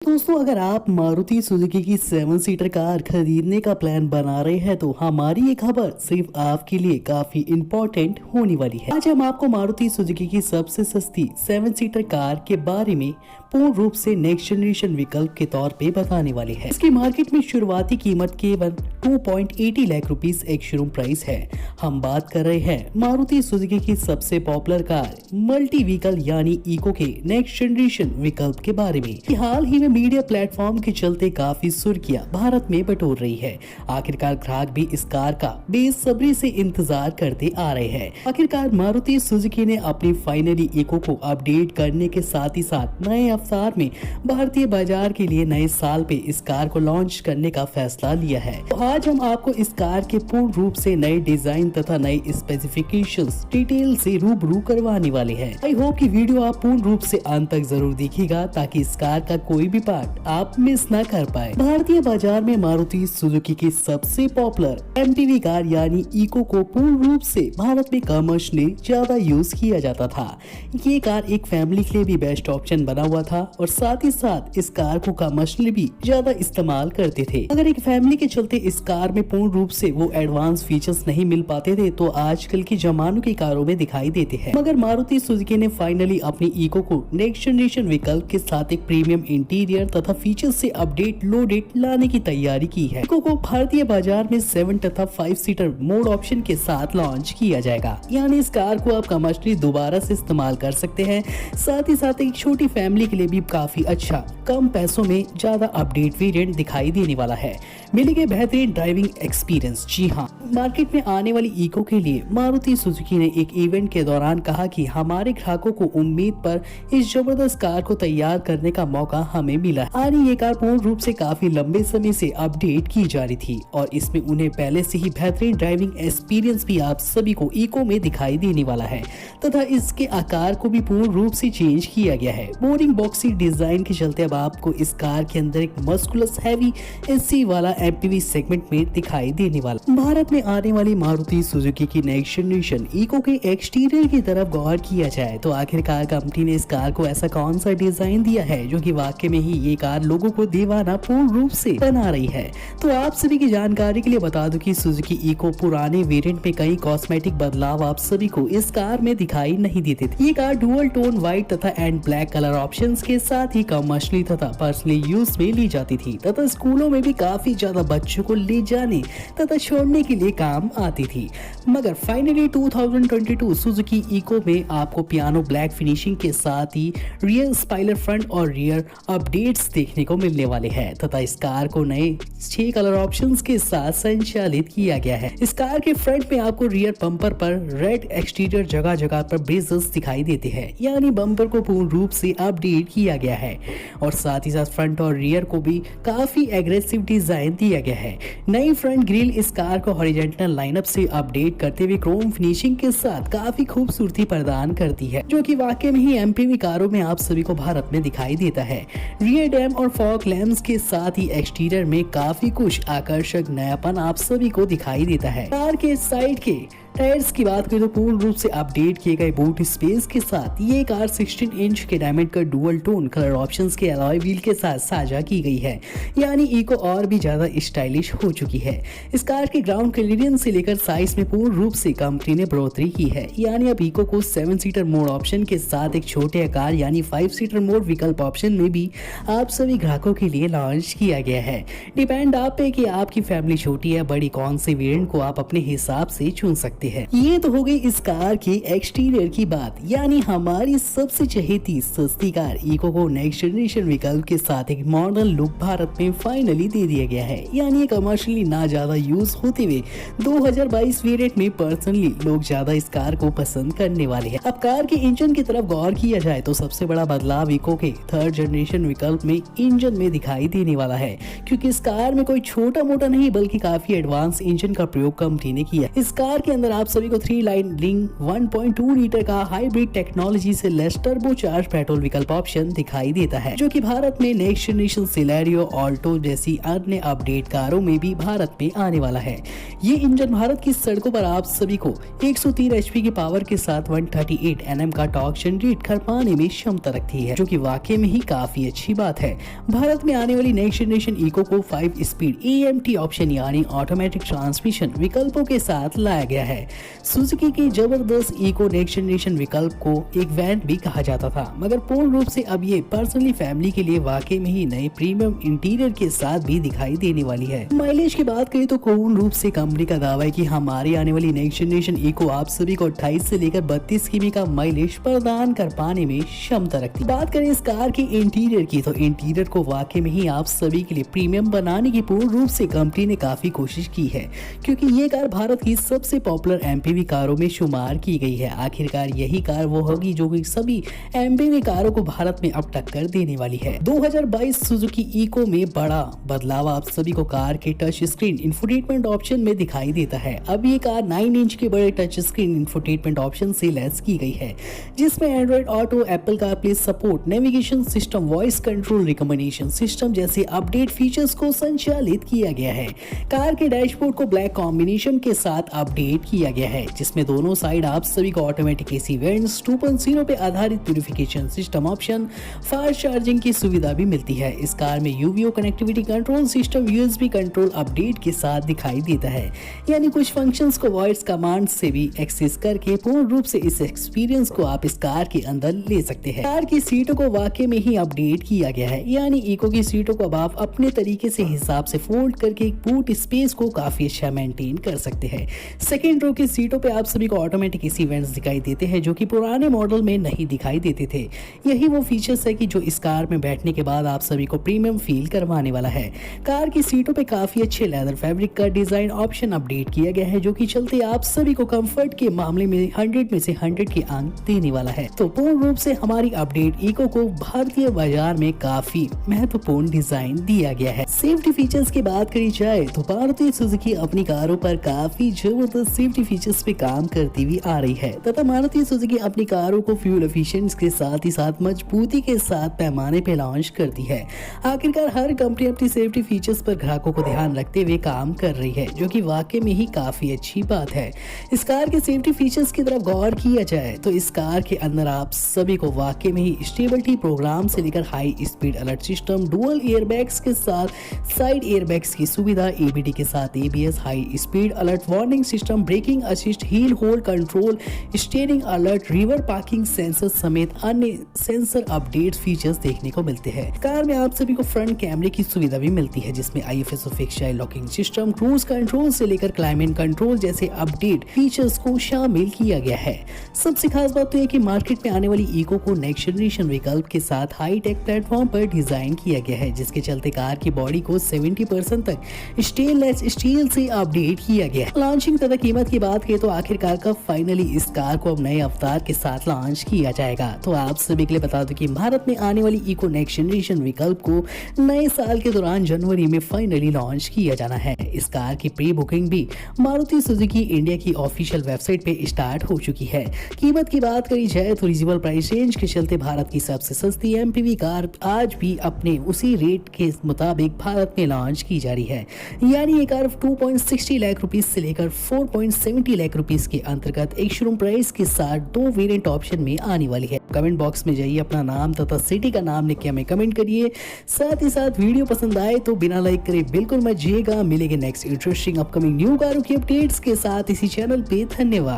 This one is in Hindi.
दोस्तों, अगर आप मारुति सुजुकी की 7 सीटर कार खरीदने का प्लान बना रहे हैं तो हमारी ये खबर सिर्फ आपके लिए काफी इम्पोर्टेंट होने वाली है। आज हम आपको मारुति सुजुकी की सबसे सस्ती 7 सीटर कार के बारे में पूर्ण रूप से नेक्स्ट जनरेशन विकल्प के तौर पे बताने वाले हैं। इसकी मार्केट में शुरुआती कीमत केवल 2.80 लाख रुपीस एक शोरूम प्राइस है। हम बात कर रहे हैं मारुति सुजुकी की सबसे पॉपुलर कार मल्टी व्हीकल यानी इको के नेक्स्ट जनरेशन विकल्प के बारे में। हाल ही में मीडिया प्लेटफॉर्म के चलते काफी सुर्खियां भारत में बटोर रही है। आखिरकार ग्राहक भी इस कार का बेसब्री से इंतजार करते आ रहे हैं। आखिरकार मारुति सुजुकी ने अपनी फाइनली इको को अपडेट करने के साथ ही साथ नए अवतार में भारतीय बाजार के लिए नए साल पे इस कार को लॉन्च करने का फैसला लिया है। तो आज हम आपको इस कार के पूर्ण रूप से नए डिजाइन तथा नए स्पेसिफिकेशंस डिटेल से रूबरू करवाने वाले हैं। आई होप कि वीडियो आप पूर्ण रूप से अंत तक जरूर देखिएगा ताकि इस कार का कोई भी पार्ट आप मिस न कर पाए। भारतीय बाजार में मारुति सुजुकी की सबसे पॉपुलर एमपीवी कार यानी इको को पूर्ण रूप से भारत में कमर्शियली ज्यादा यूज किया जाता था। ये कार एक फैमिली के लिए भी बेस्ट ऑप्शन बना हुआ था और साथ ही साथ इस कार को कमर्शियली भी ज्यादा इस्तेमाल करते थे। अगर एक फैमिली के चलते इस कार में पूर्ण रूप से वो एडवांस फीचर्स नहीं मिल पाते थे तो आजकल की जमानों की कारों में दिखाई देते हैं। मगर मारुति सुजुकी ने फाइनली अपनी इको को नेक्स्ट जनरेशन विकल्प के साथ एक प्रीमियम इंटीरियर तथा फीचर से अपडेट लोडेड लाने की तैयारी की है। इको को भारतीय बाजार में 7 तथा 5 सीटर मोड ऑप्शन के साथ लॉन्च किया जाएगा। यानी इस कार को आप कमर्शियली दोबारा से इस्तेमाल कर सकते हैं। साथ ही साथ एक छोटी फैमिली के लिए भी काफी अच्छा कम पैसों में ज्यादा अपडेट वेरिएंट दिखाई देने वाला है। मिलेगा बेहतरीन ड्राइविंग एक्सपीरियंस। जी हाँ, मार्केट में आने वाली इको के लिए मारुति सुजुकी ने एक इवेंट के दौरान कहा कि हमारे ग्राहकों को उम्मीद पर इस जबरदस्त कार को तैयार करने का मौका हमें मिला। और ये कार पूर्ण रूप से काफी लंबे समय से अपडेट की जा रही थी और इसमें उन्हें पहले से ही बेहतरीन ड्राइविंग एक्सपीरियंस भी आप सभी को इको में दिखाई देने वाला है तथा इसके आकार को भी पूर्ण रूप से चेंज किया गया है। बोरिंग बॉक्सी डिजाइन के चलते अब आपको इस कार के अंदर एक मस्कुलस हैवी एससी वाला एमपीवी सेगमेंट में दिखाई देने वाला। भारत में आने वाली मारुति सुजुकी की नेक्स्ट जनरेशन इको के एक्सटीरियर की तरफ गौर किया जाए तो आखिरकार कंपनी ने इस कार को ऐसा कौन सा डिजाइन दिया है जो कि वाकई में ही ये कार लोगों को दीवाना पूर्ण रूप से बना रही है। तो आप सभी की जानकारी के लिए बता दूं कि सुजुकी इको पुराने वेरिएंट में कई कॉस्मेटिक बदलाव आप सभी को इस कार में दिखाई नहीं देते थे। ये कार डुअल टोन व्हाइट तथा एंड ब्लैक कलर ऑप्शंस के साथ ही कमर्शियली तथा पर्सनली यूज में ली जाती थी तथा स्कूलों में भी काफी ज्यादा बच्चों को ले जाने तथा छोड़ने के लिए काम आती थी। मगर फाइनली 2022 सुजुकी इको में आपको पियानो ब्लैक फिनिशिंग के साथ ही रियर स्पॉइलर फ्रंट और रियर अपडेट्स देखने को मिलने वाले हैं तथा इस कार को नए 6 कलर ऑप्शंस के साथ संचालित किया गया है। इस कार के फ्रंट में आपको रियर बम्पर पर रेड एक्सटीरियर जगह जगह पर बेजल्स दिखाई देते हैं, यानी बम्पर को पूर्ण रूप से अपडेट किया गया है और साथ ही साथ फ्रंट और रियर को भी काफी एग्रेसिव डिजाइन दिया गया है। नई फ्रंट ग्रिल इस कार को हॉरिजॉन्टल लाइनअप से अपडेट करते हुए क्रोम फिनिशिंग के साथ काफी खूबसूरती प्रदान करती है जो कि वाकई में ही एमपीवी कारों में आप सभी को भारत में दिखाई देता है। रियर डैम और फॉग लैम्प्स के साथ ही एक्सटीरियर में काफी कुछ आकर्षक नयापन आप सभी को दिखाई देता है। कार के साइड के टायर्स की बात करें तो पूर्ण रूप से अपडेट किए गए बूट स्पेस के साथ ये कार 16 इंच के डायमंड का डुअल टोन कलर ऑप्शंस के अलॉय व्हील के साथ साझा की गई है। यानी इको और भी ज्यादा स्टाइलिश हो चुकी है। इस कार के ग्राउंड क्लियरेंस से लेकर साइज में पूर्ण रूप से कंपनी ने बढ़ोतरी की है। यानी अब इको को 7 सीटर मोड ऑप्शन के साथ एक छोटे आकार यानी 5 सीटर मोड विकल्प ऑप्शन में भी आप सभी ग्राहकों के लिए लॉन्च किया गया है। डिपेंड आप पे कि आपकी फैमिली छोटी या बड़ी, कौन से वेरिएंट को आप अपने हिसाब से चुन सकते हैं। ये तो हो गई इस कार के एक्सटीरियर की बात, यानी हमारी सबसे चहेती सस्ती कार इको को नेक्स्ट जनरेशन विकल्प के साथ एक मॉडर्न लुक भारत में फाइनली दे दिया गया है। यानी कमर्शियली ना ज्यादा यूज होते हुए 2022 वेरिएंट में पर्सनली लोग ज्यादा इस कार को पसंद करने वाले हैं। अब कार के इंजन की तरफ गौर किया जाए तो सबसे बड़ा बदलाव इको के 3rd जनरेशन विकल्प में इंजन में दिखाई देने वाला है, क्योंकि इस कार में कोई छोटा मोटा नहीं बल्कि काफी एडवांस इंजन का प्रयोग कंपनी ने किया। इस कार के अंदर आप सभी को 3 लाइन लिंक 1.2 लीटर का हाइब्रिड टेक्नोलॉजी से लेस टर्बोचार्ज पेट्रोल विकल्प ऑप्शन दिखाई देता है, जो कि भारत में नेक्स्ट जनरेशन सिलेरियो ऑल्टो जैसी अन्य अपडेट कारों में भी भारत में आने वाला है। ये इंजन भारत की सड़कों पर आप सभी को 103 HP की पावर के साथ 138 Nm का टॉर्क जनरेट कर पाने में क्षमता रखती है, जो कि वाकई में ही काफी अच्छी बात है। भारत में आने वाली नेक्स्ट जनरेशन इको को 5 स्पीड AMT ऑप्शन यानी ऑटोमेटिक ट्रांसमिशन विकल्पों के साथ लाया गया है। सुजुकी की जबरदस्त इको नेक्स्ट जनरेशन विकल्प को एक वैन भी कहा जाता था, मगर पूर्ण रूप से अब ये पर्सनली फैमिली के लिए वाकई में ही नए प्रीमियम इंटीरियर के साथ भी दिखाई देने वाली है। माइलेज की बात करें तो पूर्ण रूप से कंपनी का दावा है कि हमारी आने वाली नेक्स्ट जनरेशन इको आप सभी को 28 से लेकर 32 किमी का माइलेज प्रदान कर पाने में क्षमता रखती है। बात करें इस कार के इंटीरियर की, तो इंटीरियर को वाकई में ही आप सभी के लिए प्रीमियम बनाने की पूर्ण रूप से कंपनी ने काफी कोशिश की है, क्योंकि ये कार भारत की सबसे पॉपुलर MPV कारों में शुमार की गई है। आखिरकार यही कार वो होगी जो कि सभी MPV कारों को भारत में अब टक्कर देने वाली है। 2022 सुजुकी इको में बड़ा बदलाव आप सभी को कार के टच स्क्रीन इंफोटेनमेंट ऑप्शन में दिखाई देता है। अब ये कार 9 इंच के बड़े टच स्क्रीन इंफोटेनमेंट ऑप्शन से लैस की गई है, जिसमें Android auto, Apple CarPlay support, navigation system, voice control, recommendation system जैसे अपडेट फीचर्स को संचालित किया गया है। कार के डैशबोर्ड को ब्लैक कॉम्बिनेशन के साथ अपडेट किया गया है, जिसमें दोनों साइड आप सभी को ऑटोमेटिक AC वेंट्स, 2.0 पे आधारित purification system option, fast charging की सुविधा भी मिलती है। इस कार में UVO connectivity control system USB control update के साथ दिखाई देता है, यानी कुछ फंक्शंस को वॉइस कमांड से भी एक्सेस करके पूर्ण रूप से इस एक्सपीरियंस को आप इस कार के अंदर ले सकते हैं। कार की सीटों को वाकई में ही अपडेट किया गया है, यानी इको की सीटों को अब आप अपने तरीके से हिसाब से फोल्ड करके बूट स्पेस को काफी अच्छा मेंटेन कर सकते हैं। सेकेंड रो की सीटों पे आप सभी को ऑटोमेटिक AC वेंट्स दिखाई देते हैं, जो कि पुराने मॉडल में नहीं दिखाई देते थे। यही वो फीचर्स है कि जो इस कार में बैठने के बाद आप सभी को प्रीमियम फील करवाने वाला है। कार की सीटों पे काफी अच्छे लेदर फैब्रिक का डिजाइन ऑप्शन अपडेट किया गया है, जो कि चलते आप सभी को कंफर्ट के मामले में 100 में से 100 के अंक देने वाला है। तो पूर्ण रूप से हमारी अपडेट इको को भारतीय बाजार में काफी महत्वपूर्ण डिजाइन दिया गया है। सेफ्टी फीचर्स की बात करी जाए तो मारुति सुजुकी अपनी कारों पर काफी जबरदस्त सेफ्टी फीचर्स पे काम करती हुई आ रही है, तथा मारुति सुजुकी अपनी कारों को फ्यूल एफिशिएंसी के साथ ही साथ मजबूती के साथ पैमाने पे लॉन्च करती है। आखिरकार हर कंपनी अपनी सेफ्टी फीचर्स पर ग्राहकों को ध्यान रखते हुए काम कर रही है, जो कि वाकई में ही काफी अच्छी बात है। इस कार के सेफ्टी फीचर्स की तरफ गौर किया जाए तो इस कार के अंदर आप सभी को वाकई में ही स्टेबिलिटी प्रोग्राम से लेकर high speed alert system, dual airbags के साथ साइड एयरबैग्स की सुविधा, ABD के साथ ABS, high speed alert warning system, braking assist, hill hold control, steering alert, reverse parking sensor समेत अन्य सेंसर अपडेट फीचर्स देखने को मिलते हैं। कार में आप सभी को फ्रंट कैमरे की सुविधा भी मिलती है, जिसमें IFSO fix child locking system, cruise control से लेकर क्लाइमेट कंट्रोल जैसे अपडेट फीचर्स को शामिल किया गया है। सबसे खास बात तो यह कि मार्केट में आने वाली इको को नेक्स्ट जनरेशन विकल्प के साथ हाई टेक प्लेटफॉर्म पर डिजाइन किया गया है, जिसके चलते कार की बॉडी को 70% तक स्टेनलेस स्टील से अपडेट किया गया है। लॉन्चिंग तथा कीमत की बात करें तो आखिरकार कब फाइनली इस कार को अब नए अवतार के साथ लॉन्च किया जाएगा। तो आप सभी के लिए बता दूं कि भारत में आने वाली इको नेक्स्ट जनरेशन विकल्प को नए साल के दौरान जनवरी में फाइनली लॉन्च किया जाना है। इस कार की प्री बुकिंग भी मारुति सुजुकी इंडिया की ऑफिशियल वेबसाइट पे स्टार्ट हो चुकी है। कीमत की बात करी जाए तो रिजनेबल प्राइस रेंज के चलते भारत की सबसे सस्ती MPV कार आज भी अपने उसी रेट के मुताबिक भारत में लॉन्च की जा रही है, यानी ये कार 2.60 लाख रुपीस से लेकर 4.70 लाख रुपीस के अंतर्गत एक शोरूम प्राइस के साथ 2 वेरिएंट ऑप्शन में आने वाली है। कमेंट बॉक्स में जाइए, अपना नाम तथा सिटी का नाम लिख के हमें कमेंट करिए। साथ ही साथ वीडियो पसंद आए तो बिना लाइक करे बिल्कुल मत जाइएगा। मिलेंगे नेक्स्ट इंटरेस्टिंग अपकमिंग न्यू कारों की अपडेट्स के साथ इसी चैनल पे। धन्यवाद।